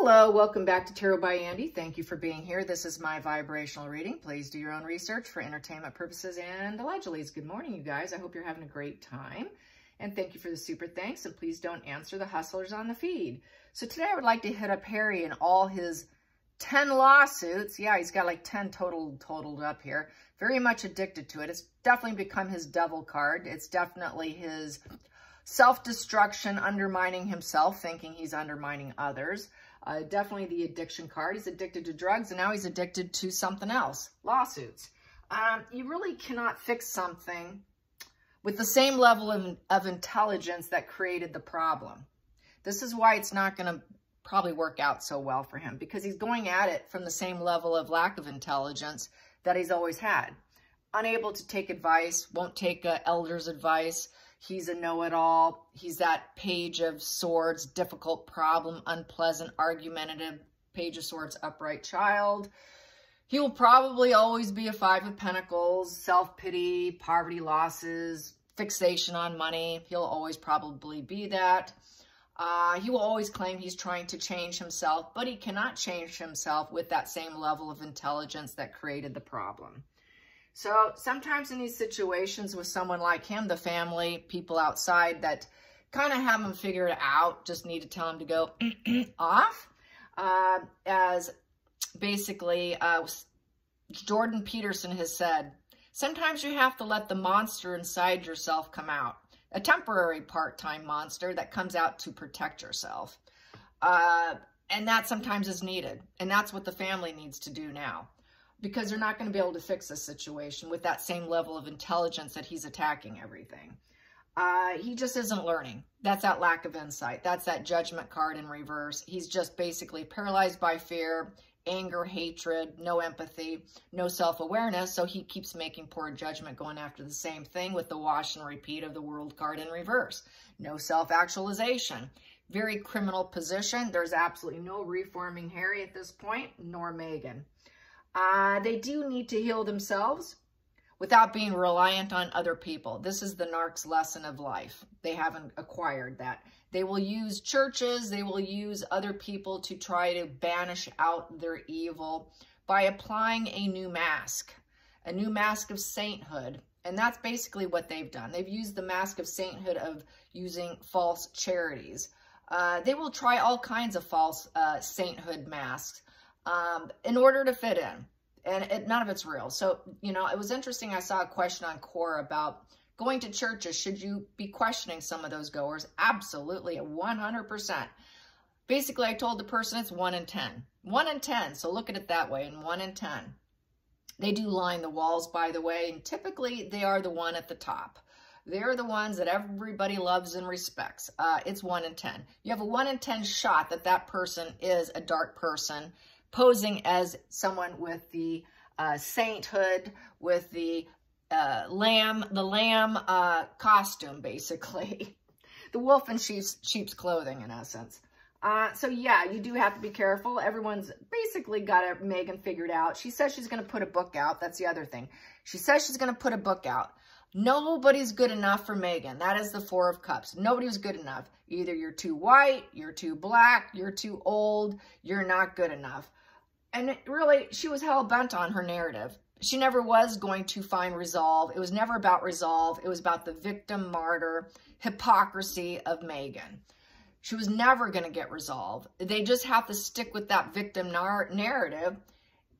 Hello, welcome back to Tarot by Andi. Thank you for being here. This is my vibrational reading. Please do your own research for entertainment purposes and allegedly. Good morning, you guys. I hope you're having a great time. And thank you for the super thanks. And please don't answer the hustlers on the feed. So today I would like to hit up Harry and all his 10 lawsuits. Yeah, he's got like 10 totaled up here. Very much addicted to it. It's definitely become his devil card. It's definitely his self-destruction, undermining himself, thinking he's undermining others. Definitely the addiction card. He's addicted to drugs, and now he's addicted to something else, lawsuits. You really cannot fix something with the same level of intelligence that created the problem. This is why it's not going to probably work out so well for him, because he's going at it from the same level of lack of intelligence that he's always had. Unable to take advice, won't take elder's advice. He's a know-it-all. He's that Page of Swords, difficult problem, unpleasant, argumentative, Page of Swords, upright child. He will probably always be a Five of Pentacles, self-pity, poverty losses, fixation on money. He'll always probably be that. He will always claim he's trying to change himself, but he cannot change himself with that same level of intelligence that created the problem. So sometimes in these situations with someone like him, the family, people outside that kind of have him figured out, just need to tell him to go off. As basically Jordan Peterson has said, sometimes you have to let the monster inside yourself come out. A temporary part-time monster that comes out to protect yourself. And that sometimes is needed. And that's what the family needs to do now, because they're not going to be able to fix this situation with that same level of intelligence that he's attacking everything. He just isn't learning. That's that lack of insight. That's that judgment card in reverse. He's just basically paralyzed by fear, anger, hatred, no empathy, no self-awareness. So he keeps making poor judgment, going after the same thing with the wash and repeat of the World card in reverse. No self-actualization. Very criminal position. There's absolutely no reforming Harry at this point, nor Meghan. They do need to heal themselves without being reliant on other people. This is the narc's lesson of life. They haven't acquired that. They will use churches, they will use other people to try to banish out their evil by applying a new mask of sainthood. And that's basically what they've done. They've used the mask of sainthood of using false charities. They will try all kinds of false sainthood masks in order to fit in. And none of it's real. So, you know, it was interesting. I saw a question on Quora about going to churches. Should you be questioning some of those goers? Absolutely, 100%. Basically, I told the person it's 1 in 10. 1 in 10. So look at it that way, and 1 in 10. They do line the walls, by the way, and typically they are the one at the top. They're the ones that everybody loves and respects. It's 1 in 10. You have a 1 in 10 shot that that person is a dark person, posing as someone with the sainthood, with the lamb costume, basically. The wolf in sheep's clothing, in essence. So yeah, you do have to be careful. Everyone's basically got Meghan figured out. She says she's going to put a book out. That's the other thing. She says she's going to put a book out. Nobody's good enough for Meghan. That is the Four of Cups. Nobody was good enough. Either you're too white, you're too black, you're too old, you're not good enough. And really, she was hell-bent on her narrative. She never was going to find resolve. It was never about resolve. It was about the victim-martyr hypocrisy of Meghan. She was never going to get resolve. They just have to stick with that victim narrative.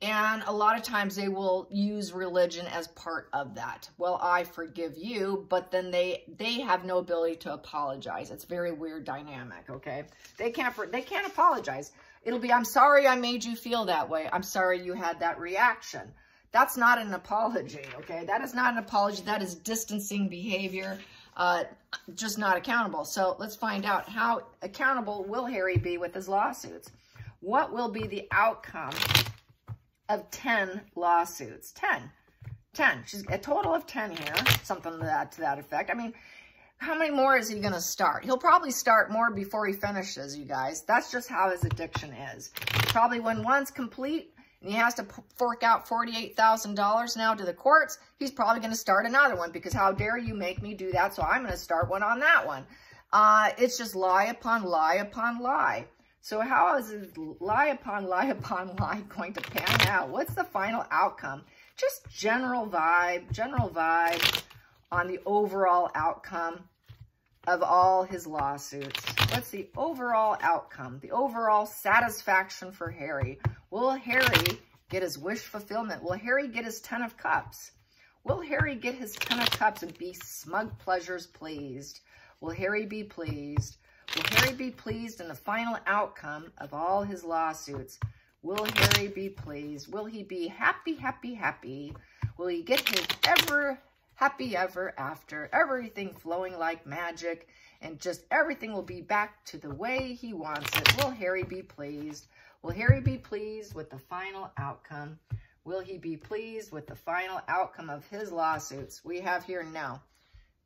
And a lot of times they will use religion as part of that. Well, I forgive you, but then they have no ability to apologize. It's a very weird dynamic, okay? They can't apologize. It'll be, I'm sorry I made you feel that way. I'm sorry you had that reaction. That's not an apology, okay? That is not an apology. That is distancing behavior, just not accountable. So let's find out, how accountable will Harry be with his lawsuits? What will be the outcome of 10 lawsuits? 10. She's a total of 10 here, something to that effect. I mean, how many more is he going to start? He'll probably start more before he finishes, you guys. That's just how his addiction is. Probably when one's complete and he has to fork out $48,000 now to the courts, he's probably going to start another one, because how dare you make me do that, so I'm going to start one on that one. It's just lie upon lie upon lie. So how is lie upon lie going to pan out? What's the final outcome? Just general vibe on the overall outcome of all his lawsuits. What's the overall outcome? The overall satisfaction for Harry. Will Harry get his wish fulfillment? Will Harry get his 10 of Cups? Will Harry get his 10 of Cups and be smug pleasures pleased? Will Harry be pleased? Will Harry be pleased in the final outcome of all his lawsuits? Will Harry be pleased? Will he be happy, happy, happy? Will he get his ever happy ever after? Everything flowing like magic, and just everything will be back to the way he wants it. Will Harry be pleased? Will Harry be pleased with the final outcome? Will he be pleased with the final outcome of his lawsuits? We have here now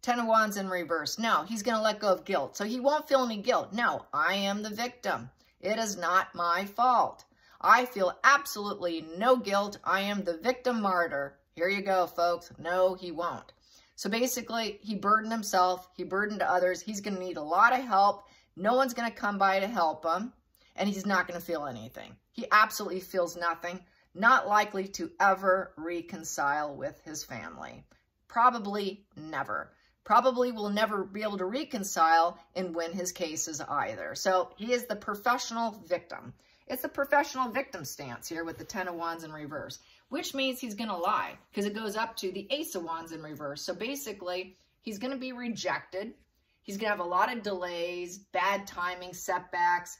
10 of Wands in reverse. No, he's going to let go of guilt. So he won't feel any guilt. No, I am the victim. It is not my fault. I feel absolutely no guilt. I am the victim martyr. Here you go, folks. No, he won't. So basically, he burdened himself. He burdened others. He's going to need a lot of help. No one's going to come by to help him. And he's not going to feel anything. He absolutely feels nothing. Not likely to ever reconcile with his family. Probably never. Probably will never be able to reconcile and win his cases either. So he is the professional victim. It's the professional victim stance here with the 10 of Wands in reverse, which means he's going to lie because it goes up to the Ace of Wands in reverse. So basically, he's going to be rejected. He's going to have a lot of delays, bad timing, setbacks.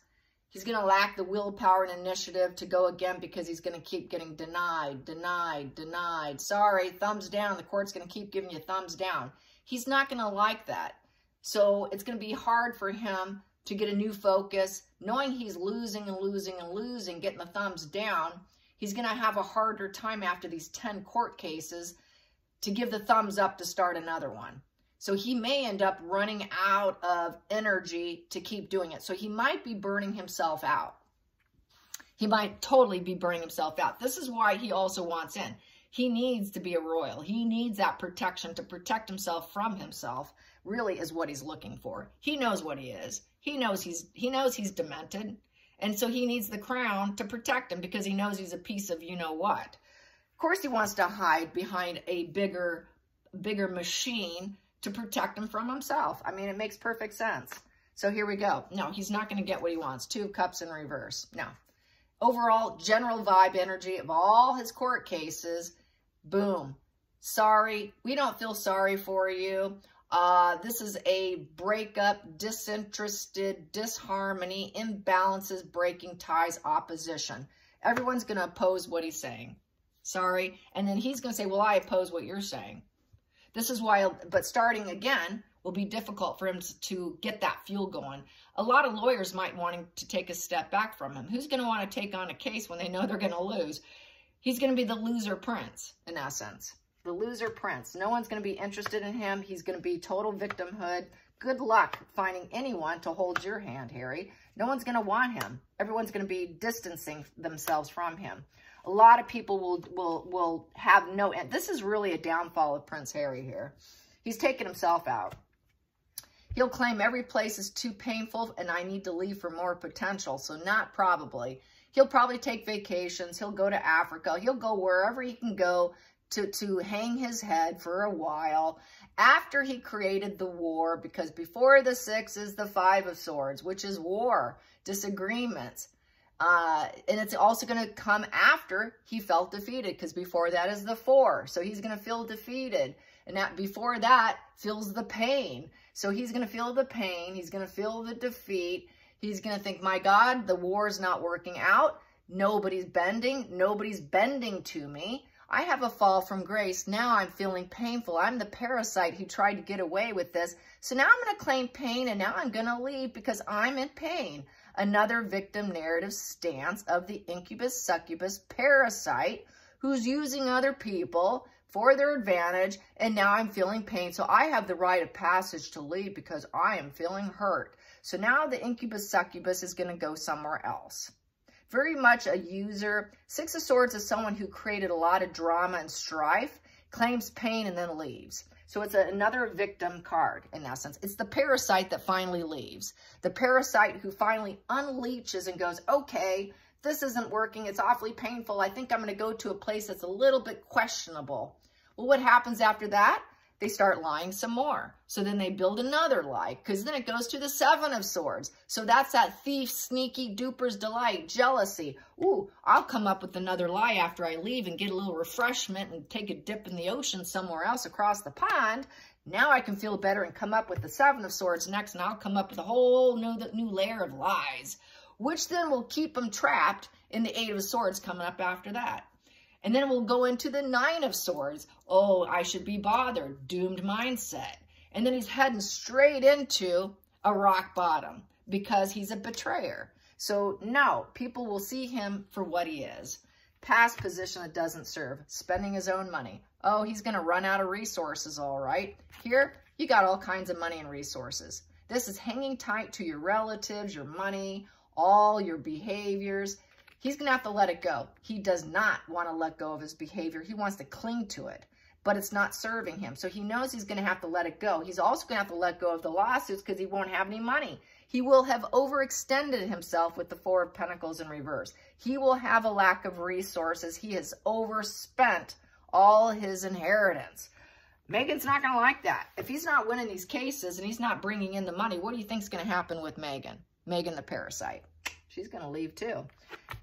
He's going to lack the willpower and initiative to go again because he's going to keep getting denied, denied, denied. Sorry, thumbs down. The court's going to keep giving you thumbs down. He's not going to like that. So it's going to be hard for him to get a new focus, knowing he's losing and losing and losing, getting the thumbs down. He's going to have a harder time after these 10 court cases to give the thumbs up to start another one. So he may end up running out of energy to keep doing it. So he might be burning himself out. He might totally be burning himself out. This is why he also wants in. He needs to be a royal. He needs that protection to protect himself from himself, really is what he's looking for. He knows what he is. He knows he's demented. And so he needs the crown to protect him because he knows he's a piece of you-know-what. Of course, he wants to hide behind a bigger machine to protect him from himself. I mean, it makes perfect sense. So here we go. No, he's not going to get what he wants. 2 of Cups in reverse. No. Overall, general vibe energy of all his court cases. Boom. Sorry. We don't feel sorry for you. This is a breakup, disinterested, disharmony, imbalances, breaking ties, opposition. Everyone's going to oppose what he's saying. Sorry. And then he's going to say, well, I oppose what you're saying. This is why, but starting again will be difficult for him to get that fuel going. A lot of lawyers might want to take a step back from him. Who's going to want to take on a case when they know they're going to lose? He's going to be the loser prince, in essence. The loser prince. No one's going to be interested in him. He's going to be total victimhood. Good luck finding anyone to hold your hand, Harry. No one's going to want him. Everyone's going to be distancing themselves from him. A lot of people will have no end. This is really a downfall of Prince Harry here. He's taken himself out. He'll claim every place is too painful and I need to leave for more potential. So not probably. He'll probably take vacations. He'll go to Africa. He'll go wherever he can go to hang his head for a while after he created the war, because before the 6 is the 5 of Swords, which is war, disagreements. And it's also going to come after he felt defeated, because before that is the 4. So he's going to feel defeated. And that before that feels the pain. So he's going to feel the pain. He's going to feel the defeat. He's going to think, my God, the war is not working out. Nobody's bending. Nobody's bending to me. I have a fall from grace. Now I'm feeling painful. I'm the parasite who tried to get away with this. So now I'm going to claim pain, and now I'm going to leave because I'm in pain. Another victim narrative stance of the incubus, succubus, parasite who's using other people for their advantage, and now I'm feeling pain. So I have the rite of passage to leave because I am feeling hurt. So now the incubus, succubus is going to go somewhere else. Very much a user. 6 of Swords is someone who created a lot of drama and strife, claims pain, and then leaves. So it's another victim card in essence. It's the parasite that finally leaves. The parasite who finally unleashes and goes, okay, this isn't working. It's awfully painful. I think I'm going to go to a place that's a little bit questionable. Well, what happens after that? They start lying some more. So then they build another lie, because then it goes to the 7 of Swords. So that's that thief, sneaky, duper's delight, jealousy. Ooh, I'll come up with another lie after I leave and get a little refreshment and take a dip in the ocean somewhere else across the pond. Now I can feel better and come up with the 7 of Swords next, and I'll come up with a whole new layer of lies, which then will keep them trapped in the 8 of Swords coming up after that. And then we'll go into the 9 of Swords. Oh, I should be bothered. Doomed mindset. And then he's heading straight into a rock bottom because he's a betrayer. So no, people will see him for what he is. Past position that doesn't serve. Spending his own money. Oh, he's going to run out of resources, all right. Here, you got all kinds of money and resources. This is hanging tight to your relatives, your money, all your behaviors. He's going to have to let it go. He does not want to let go of his behavior. He wants to cling to it, but it's not serving him. So he knows he's going to have to let it go. He's also going to have to let go of the lawsuits because he won't have any money. He will have overextended himself with the 4 of Pentacles in reverse. He will have a lack of resources. He has overspent all his inheritance. Megan's not going to like that. If he's not winning these cases and he's not bringing in the money, what do you think is going to happen with Megan? Megan the parasite. She's going to leave too.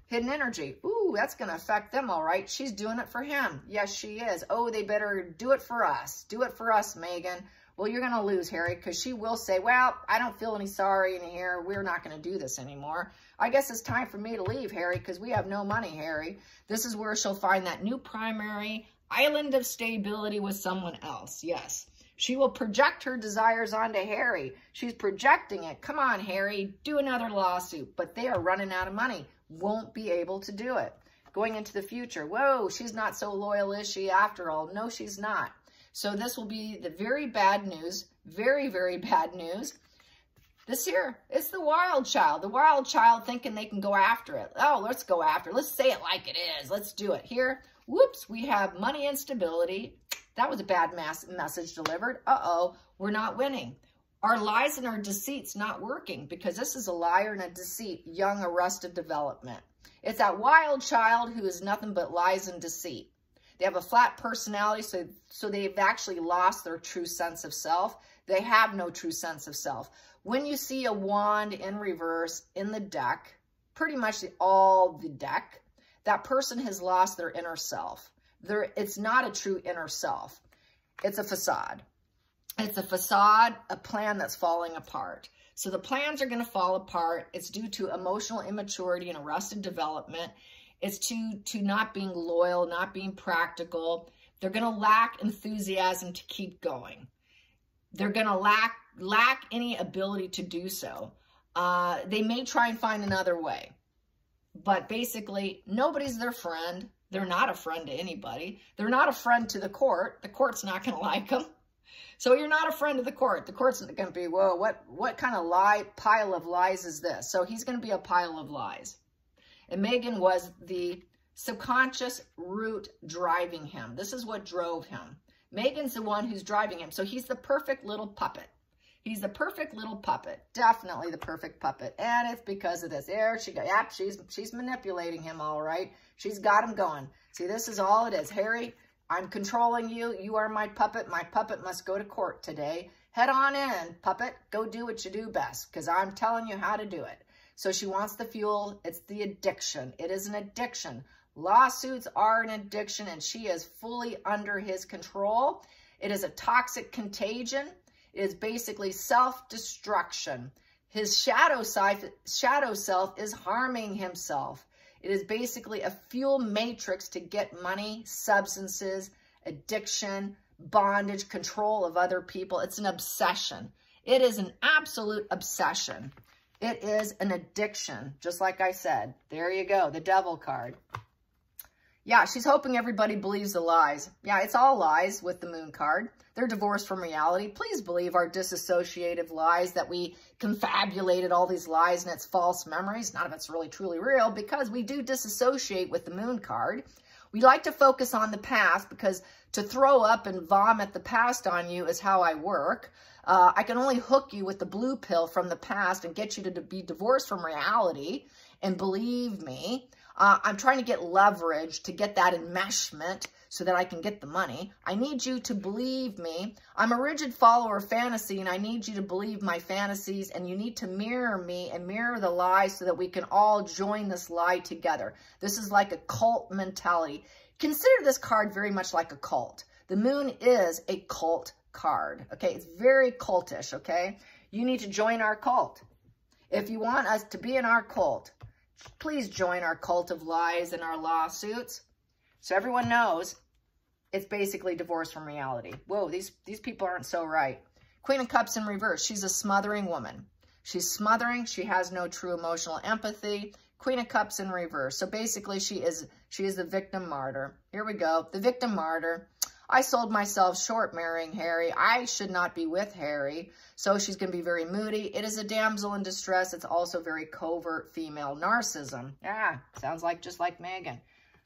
Hidden energy. Ooh, that's going to affect them, all right. She's doing it for him. Yes, she is. Oh, they better do it for us. Do it for us, Megan. Well, you're going to lose, Harry, because she will say, well, I don't feel any sorry in here. We're not going to do this anymore. I guess it's time for me to leave, Harry, because we have no money, Harry. This is where she'll find that new primary island of stability with someone else. Yes. She will project her desires onto Harry. She's projecting it. Come on, Harry, do another lawsuit. But they are running out of money. Won't be able to do it. Going into the future. Whoa, she's not so loyal, is she, after all? No, she's not. So this will be the very bad news. Very, very bad news. This here, it's the wild child. The wild child thinking they can go after it. Oh, let's go after it. Let's say it like it is. Let's do it. Here, whoops, we have money instability. That was a bad message delivered. Uh-oh, we're not winning. Our lies and our deceit's not working because this is a liar and a deceit, young arrested development. It's that wild child who is nothing but lies and deceit. They have a flat personality, so they've actually lost their true sense of self. They have no true sense of self. When you see a wand in reverse in the deck, pretty much all the deck, that person has lost their inner self. It's not a true inner self. It's a facade. It's a facade, a plan that's falling apart. So the plans are going to fall apart. It's due to emotional immaturity and arrested development. It's to not being loyal, not being practical. They're going to lack enthusiasm to keep going. They're going to lack any ability to do so. They may try and find another way. But basically, nobody's their friend. They're not a friend to anybody. They're not a friend to the court. The court's not going to like them. So you're not a friend of the court. The court's going to be, whoa, what kind of pile of lies is this? So he's going to be a pile of lies. And Megan was the subconscious root driving him. This is what drove him. Megan's the one who's driving him. So he's the perfect little puppet. He's the perfect little puppet. Definitely the perfect puppet. And it's because of this. There she goes. Yep, she's manipulating him, all right. She's got him going. See, this is all it is. Harry, I'm controlling you. You are my puppet. My puppet must go to court today. Head on in, puppet. Go do what you do best because I'm telling you how to do it. So she wants the fuel. It's the addiction. It is an addiction. Lawsuits are an addiction, and she is fully under his control. It is a toxic contagion. It is basically self-destruction. His shadow self is harming himself. It is basically a fuel matrix to get money, substances, addiction, bondage, control of other people. It's an obsession. It is an absolute obsession. It is an addiction, just like I said. There you go, the devil card. Yeah, she's hoping everybody believes the lies. Yeah, it's all lies with the moon card. They're divorced from reality. Please believe our disassociative lies that we confabulated all these lies and it's false memories. None of it's really truly real because we do disassociate with the moon card. We like to focus on the past because to throw up and vomit the past on you is how I work. I can only hook you with the blue pill from the past and get you to be divorced from reality. And believe me, I'm trying to get leverage to get that enmeshment so that I can get the money. I need you to believe me. I'm a rigid follower of fantasy, and I need you to believe my fantasies, and you need to mirror me and mirror the lies so that we can all join this lie together. This is like a cult mentality. Consider this card very much like a cult. The moon is a cult card, okay? It's very cultish, okay? You need to join our cult. If you want us to be in our cult, please join our cult of lies and our lawsuits. So everyone knows it's basically divorce from reality. Whoa, these people aren't so right. Queen of Cups in reverse. She's a smothering woman. She's smothering. She has no true emotional empathy. Queen of Cups in reverse. So basically she is the victim martyr. Here we go. The victim martyr. I sold myself short marrying Harry. I should not be with Harry. So she's going to be very moody. It is a damsel in distress. It's also very covert female narcissism. Sounds like just like Megan.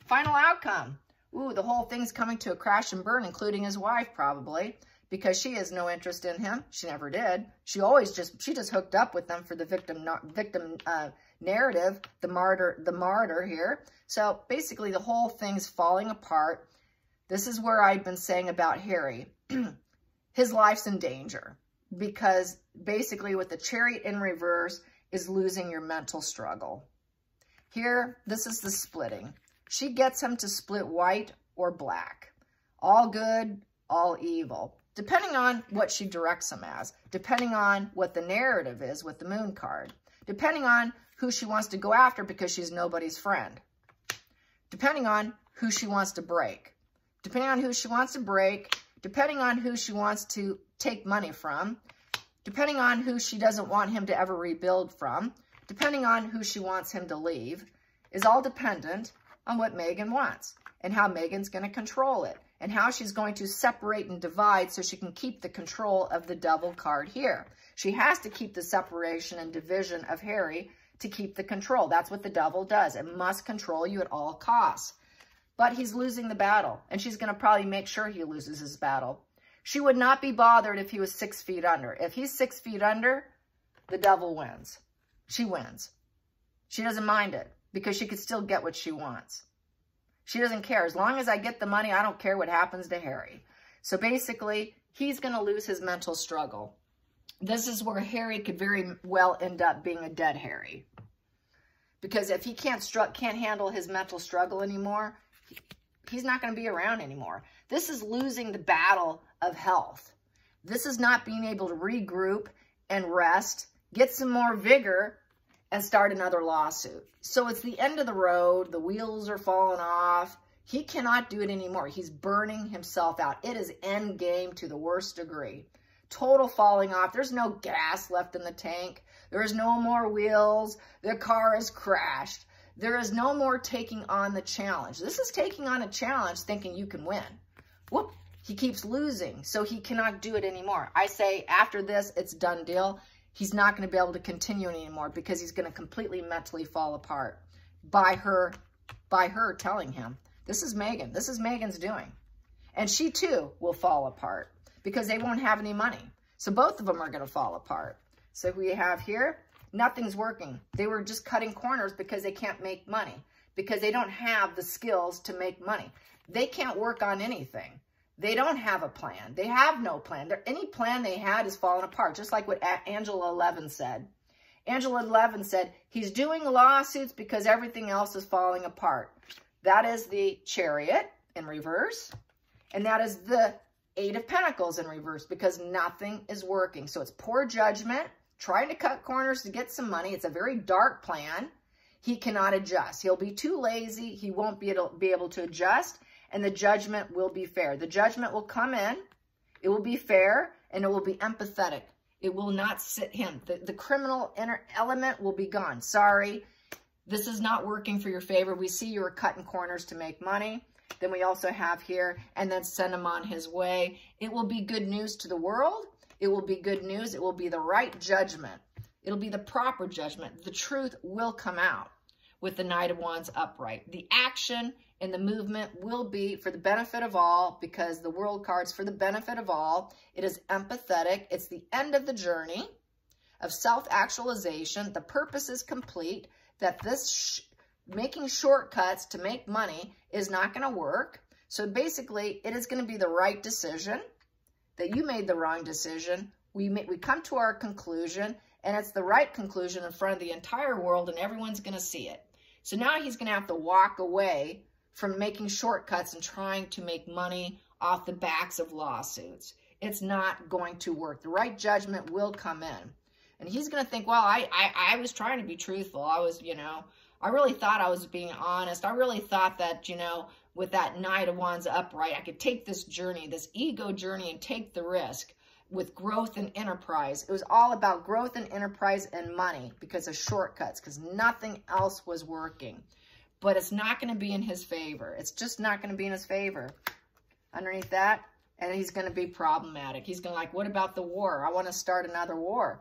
Final outcome. Ooh, the whole thing's coming to a crash and burn, including his wife probably, because she has no interest in him. She never did. She just hooked up with them for the victim narrative, the martyr here. So basically the whole thing's falling apart. This is where I've been saying about Harry. His life's in danger because basically with the Chariot in reverse is losing your mental struggle. Here, this is the splitting. She gets him to split white or black. All good, all evil. Depending on what she directs him as. Depending on what the narrative is with the moon card. Depending on who she wants to go after because she's nobody's friend. Depending on who she wants to break. Depending on who she wants to break. Depending on who she wants to take money from. Depending on who she doesn't want him to ever rebuild from. Depending on who she wants him to leave. Is all dependent on what Megan wants and how Megan's going to control it and how she's going to separate and divide so she can keep the control of the Devil card here. She has to keep the separation and division of Harry to keep the control. That's what the Devil does. It must control you at all costs. But he's losing the battle, and she's going to probably make sure he loses his battle. She would not be bothered if he was 6 feet under. If he's 6 feet under, the Devil wins. She wins. She doesn't mind it, because she could still get what she wants. She doesn't care. As long as I get the money, I don't care what happens to Harry. So basically, he's going to lose his mental struggle. This is where Harry could very well end up being a dead Harry. Because if he can't handle his mental struggle anymore, he's not going to be around anymore. This is losing the battle of health. This is not being able to regroup and rest, get some more vigor, and start another lawsuit. So it's the end of the road. The wheels are falling off. He cannot do it anymore. He's burning himself out. It is end game to the worst degree. Total falling off. There's no gas left in the tank. There is no more wheels. The car is crashed. There is no more taking on the challenge. This is taking on a challenge thinking you can win. Whoop. He keeps losing, so he cannot do it anymore. I say after this, it's done deal. He's not going to be able to continue anymore because he's going to completely mentally fall apart by her telling him. This is Megan. This is Megan's doing. And she too will fall apart because they won't have any money. So both of them are going to fall apart. So we have here, nothing's working. They were just cutting corners because they can't make money, because they don't have the skills to make money. They can't work on anything. They don't have a plan. They have no plan. Any plan they had is falling apart, just like what Angela 11 said. Angela 11 said, he's doing lawsuits because everything else is falling apart. That is the Chariot in reverse, and that is the 8 of Pentacles in reverse because nothing is working. So it's poor judgment, trying to cut corners to get some money. It's a very dark plan. He cannot adjust. He'll be too lazy. He won't be able to adjust. And the judgment will be fair. The judgment will come in, it will be fair, and it will be empathetic. It will not sit him. The criminal element will be gone. Sorry, this is not working for your favor. We see you're cutting corners to make money. Then we also have here, and then send him on his way. It will be good news to the world. It will be good news. It will be the right judgment. It'll be the proper judgment. The truth will come out. with the Knight of Wands upright. The action and the movement will be for the benefit of all, because the World card's for the benefit of all. It is empathetic. It's the end of the journey of self-actualization. The purpose is complete, that this making shortcuts to make money is not going to work. So basically, it is going to be the right decision, that you made the wrong decision. We come to our conclusion, and it's the right conclusion in front of the entire world, and everyone's going to see it. So now he's going to have to walk away from making shortcuts and trying to make money off the backs of lawsuits. It's not going to work. The right judgment will come in. And he's going to think, well, I was trying to be truthful. I was, I really thought I was being honest. I really thought that, with that Knight of Wands upright, I could take this journey, this ego journey, and take the risk with growth and enterprise. It was all about growth and enterprise and money because of shortcuts, because nothing else was working. But it's not going to be in his favor. It's just not going to be in his favor. Underneath that, and he's going to be problematic. He's going to what about the war? I want to start another war.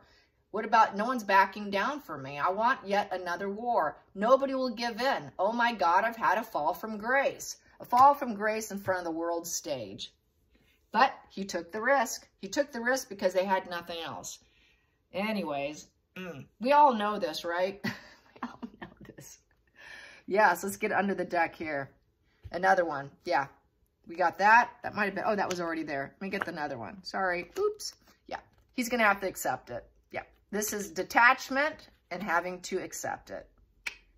What about no one's backing down for me? I want yet another war. Nobody will give in. Oh my God, I've had a fall from grace. A fall from grace in front of the world stage. But he took the risk. He took the risk because they had nothing else. Anyways, we all know this, right? We all know this. Yes, let's get under the deck here. Another one. Yeah, we got that. That might have been, oh, that was already there. Let me get another one. Sorry. Oops. Yeah, he's going to have to accept it. Yeah, this is detachment and having to accept it.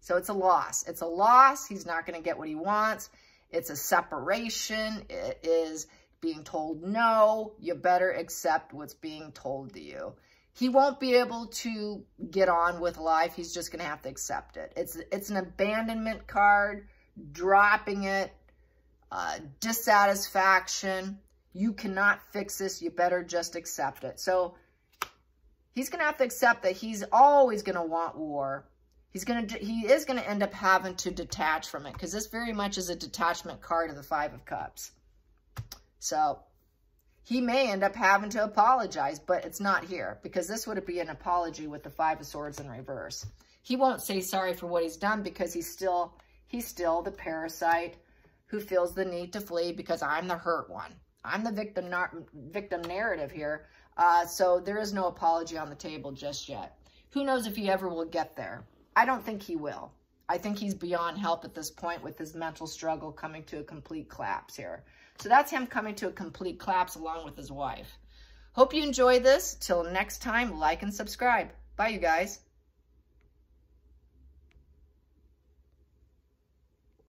So it's a loss. It's a loss. He's not going to get what he wants. It's a separation. It is being told, no, you better accept what's being told to you. He won't be able to get on with life. He's just going to have to accept it. It's an abandonment card, dropping it, dissatisfaction. You cannot fix this. You better just accept it. So he's going to have to accept that he's always going to want war. He is going to end up having to detach from it, because this very much is a detachment card of the Five of Cups. So he may end up having to apologize, but it's not here, because this would be an apology with the Five of Swords in reverse. He won't say sorry for what he's done, because he's still the parasite who feels the need to flee because I'm the hurt one. I'm the victim narrative here. So there is no apology on the table just yet. Who knows if he ever will get there? I don't think he will. I think he's beyond help at this point with his mental struggle coming to a complete collapse here. So that's him coming to a complete collapse along with his wife. Hope you enjoy this. Till next time, like and subscribe. Bye, you guys.